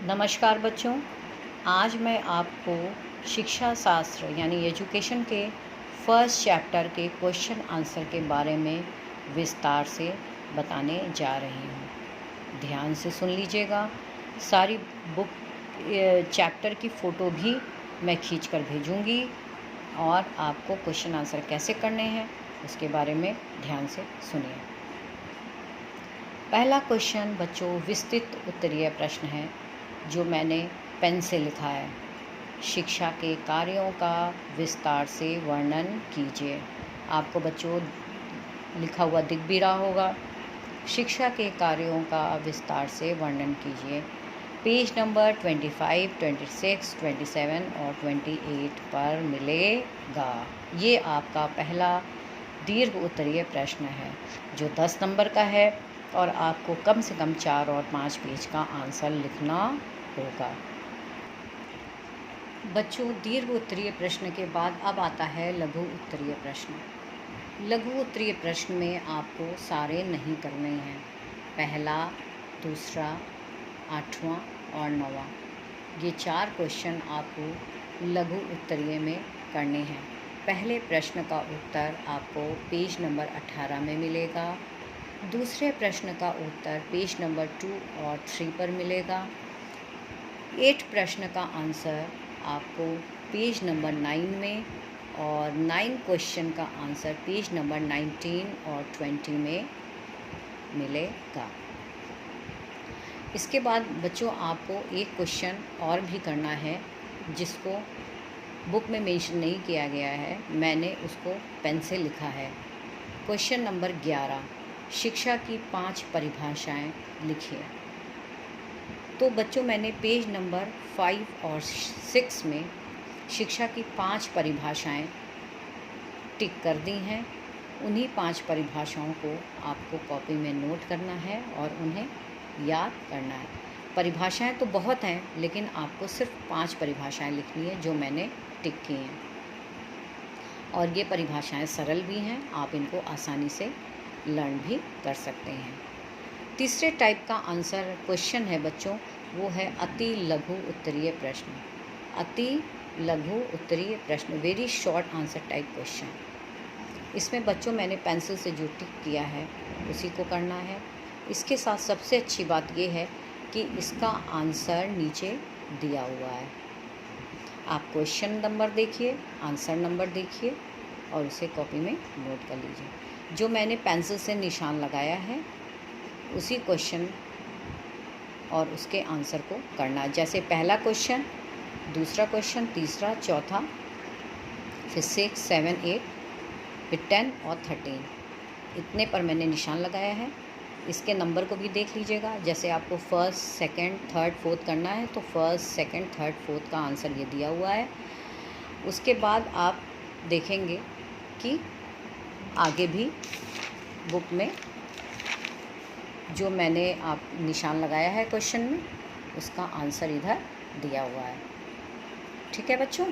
नमस्कार बच्चों। आज मैं आपको शिक्षा शास्त्र यानी एजुकेशन के फर्स्ट चैप्टर के क्वेश्चन आंसर के बारे में विस्तार से बताने जा रही हूँ। ध्यान से सुन लीजिएगा। सारी बुक चैप्टर की फ़ोटो भी मैं खींच कर भेजूँगी और आपको क्वेश्चन आंसर कैसे करने हैं उसके बारे में ध्यान से सुनिए। पहला क्वेश्चन बच्चों विस्तृत उत्तरीय प्रश्न है जो मैंने पेन से लिखा है। शिक्षा के कार्यों का विस्तार से वर्णन कीजिए। आपको बच्चों लिखा हुआ दिख भी रहा होगा। शिक्षा के कार्यों का विस्तार से वर्णन कीजिए। पेज नंबर 25, 26, 27 और 28 पर मिलेगा। ये आपका पहला दीर्घ उत्तरीय प्रश्न है जो 10 नंबर का है और आपको कम से कम 4 और 5 पेज का आंसर लिखना होगा। बच्चों दीर्घ उत्तरीय प्रश्न के बाद अब आता है लघु उत्तरीय प्रश्न। लघु उत्तरीय प्रश्न में आपको सारे नहीं करने हैं। पहला, दूसरा, 8वां और 9वां, ये 4 क्वेश्चन आपको लघु उत्तरीय में करने हैं। पहले प्रश्न का उत्तर आपको पेज नंबर 18 में मिलेगा। दूसरे प्रश्न का उत्तर पेज नंबर 2 और 3 पर मिलेगा। 8 प्रश्न का आंसर आपको पेज नंबर 9 में और 9 क्वेश्चन का आंसर पेज नंबर 19 और 20 में मिलेगा। इसके बाद बच्चों आपको एक क्वेश्चन और भी करना है जिसको बुक में मेंशन नहीं किया गया है, मैंने उसको पेन से लिखा है। क्वेश्चन नंबर 11, शिक्षा की 5 परिभाषाएं लिखिए। तो बच्चों मैंने पेज नंबर 5 और 6 में शिक्षा की 5 परिभाषाएं टिक कर दी हैं। उन्हीं 5 परिभाषाओं को आपको कॉपी में नोट करना है और उन्हें याद करना है। परिभाषाएं तो बहुत हैं लेकिन आपको सिर्फ 5 परिभाषाएं लिखनी है जो मैंने टिक की हैं और ये परिभाषाएं सरल भी हैं, आप इनको आसानी से लर्न भी कर सकते हैं। तीसरे टाइप का आंसर क्वेश्चन है बच्चों, वो है अति लघु उत्तरीय प्रश्न। अति लघु उत्तरीय प्रश्न, very short answer type question. इसमें बच्चों मैंने पेंसिल से जो टिक किया है उसी को करना है। इसके साथ सबसे अच्छी बात ये है कि इसका आंसर नीचे दिया हुआ है। आप क्वेश्चन नंबर देखिए, आंसर नंबर देखिए और उसे कॉपी में नोट कर लीजिए। जो मैंने पेंसिल से निशान लगाया है उसी क्वेश्चन और उसके आंसर को करना, जैसे पहला क्वेश्चन, दूसरा क्वेश्चन, तीसरा, चौथा, फिर 6, 7, 8, फिर 10 और 13, इतने पर मैंने निशान लगाया है। इसके नंबर को भी देख लीजिएगा। जैसे आपको फर्स्ट, सेकंड, थर्ड, फोर्थ करना है तो फर्स्ट, सेकंड, थर्ड, फोर्थ का आंसर ये दिया हुआ है। उसके बाद आप देखेंगे कि आगे भी बुक में जो मैंने आप निशान लगाया है क्वेश्चन में उसका आंसर इधर दिया हुआ है। ठीक है बच्चों।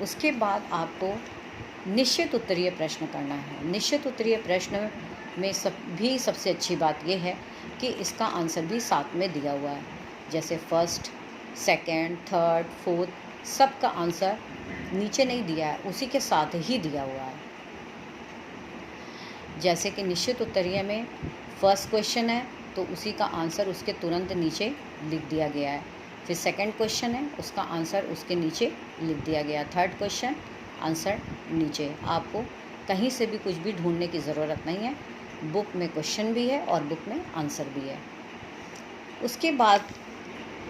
उसके बाद आपको निश्चित उत्तरीय प्रश्न करना है। निश्चित उत्तरीय प्रश्न में सबसे अच्छी बात यह है कि इसका आंसर भी साथ में दिया हुआ है। जैसे फर्स्ट, सेकंड, थर्ड, फोर्थ सब का आंसर नीचे नहीं दिया है, उसी के साथ ही दिया हुआ है। जैसे कि निश्चित उत्तरीय में फर्स्ट क्वेश्चन है तो उसी का आंसर उसके तुरंत नीचे लिख दिया गया है। फिर सेकंड क्वेश्चन है, उसका आंसर उसके नीचे लिख दिया गया। थर्ड क्वेश्चन, आंसर नीचे। आपको कहीं से भी कुछ भी ढूंढने की ज़रूरत नहीं है, बुक में क्वेश्चन भी है और बुक में आंसर भी है। उसके बाद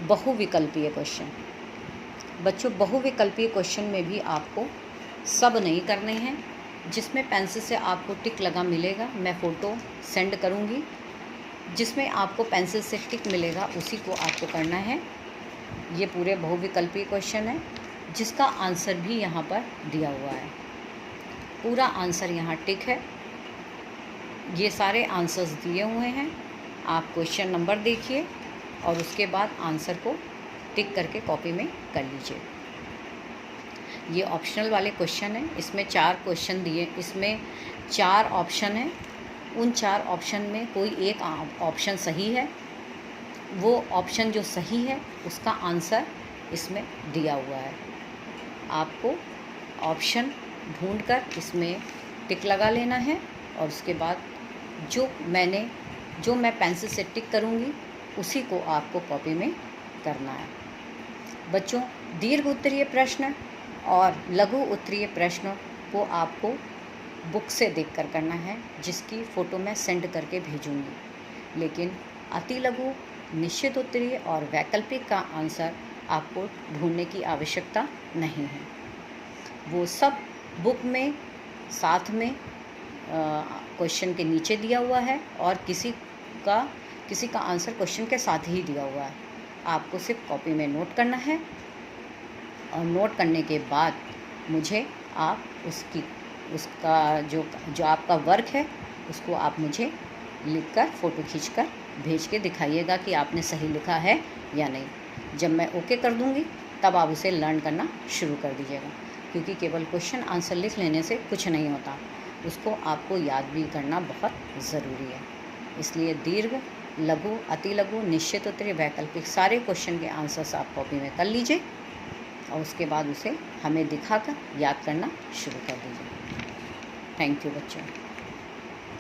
बहुविकल्पीय क्वेश्चन। बच्चों बहुविकल्पीय क्वेश्चन में भी आपको सब नहीं करने हैं। जिसमें पेंसिल से आपको टिक लगा मिलेगा, मैं फ़ोटो सेंड करूँगी, जिसमें आपको पेंसिल से टिक मिलेगा उसी को आपको करना है। ये पूरे बहुविकल्पीय क्वेश्चन है जिसका आंसर भी यहाँ पर दिया हुआ है। पूरा आंसर यहाँ टिक है। ये सारे आंसर्स दिए हुए हैं। आप क्वेश्चन नंबर देखिए और उसके बाद आंसर को टिक करके कॉपी में कर लीजिए। ये ऑप्शनल वाले क्वेश्चन हैं। इसमें 4 क्वेश्चन दिए, इसमें 4 ऑप्शन हैं। उन 4 ऑप्शन में कोई एक ऑप्शन सही है, वो ऑप्शन जो सही है उसका आंसर इसमें दिया हुआ है। आपको ऑप्शन ढूंढकर इसमें टिक लगा लेना है और उसके बाद जो मैं पेंसिल से टिक करूँगी उसी को आपको कॉपी में करना है। बच्चों, दीर्घ उत्तरीय प्रश्न और लघु उत्तरीय प्रश्न को आपको बुक से देखकर करना है, जिसकी फ़ोटो मैं सेंड करके भेजूँगी। लेकिन अति लघु, निश्चित उत्तरीय और वैकल्पिक का आंसर आपको ढूंढने की आवश्यकता नहीं है। वो सब बुक में साथ में क्वेश्चन के नीचे दिया हुआ है और किसी का आंसर क्वेश्चन के साथ ही दिया हुआ है। आपको सिर्फ कॉपी में नोट करना है और नोट करने के बाद मुझे आप उसका जो आपका वर्क है उसको आप मुझे लिखकर फ़ोटो खींचकर भेज के दिखाइएगा कि आपने सही लिखा है या नहीं। जब मैं ओके कर दूँगी तब आप उसे लर्न करना शुरू कर दीजिएगा, क्योंकि केवल क्वेश्चन आंसर लिख लेने से कुछ नहीं होता, उसको आपको याद भी करना बहुत ज़रूरी है। इसलिए दीर्घ, लघु, अति लघु, निश्चित उत्तरीय, वैकल्पिक सारे क्वेश्चन के आंसर्स आप कॉपी में कर लीजिए और उसके बाद उसे हमें दिखाकर याद करना शुरू कर दीजिए। थैंक यू बच्चों।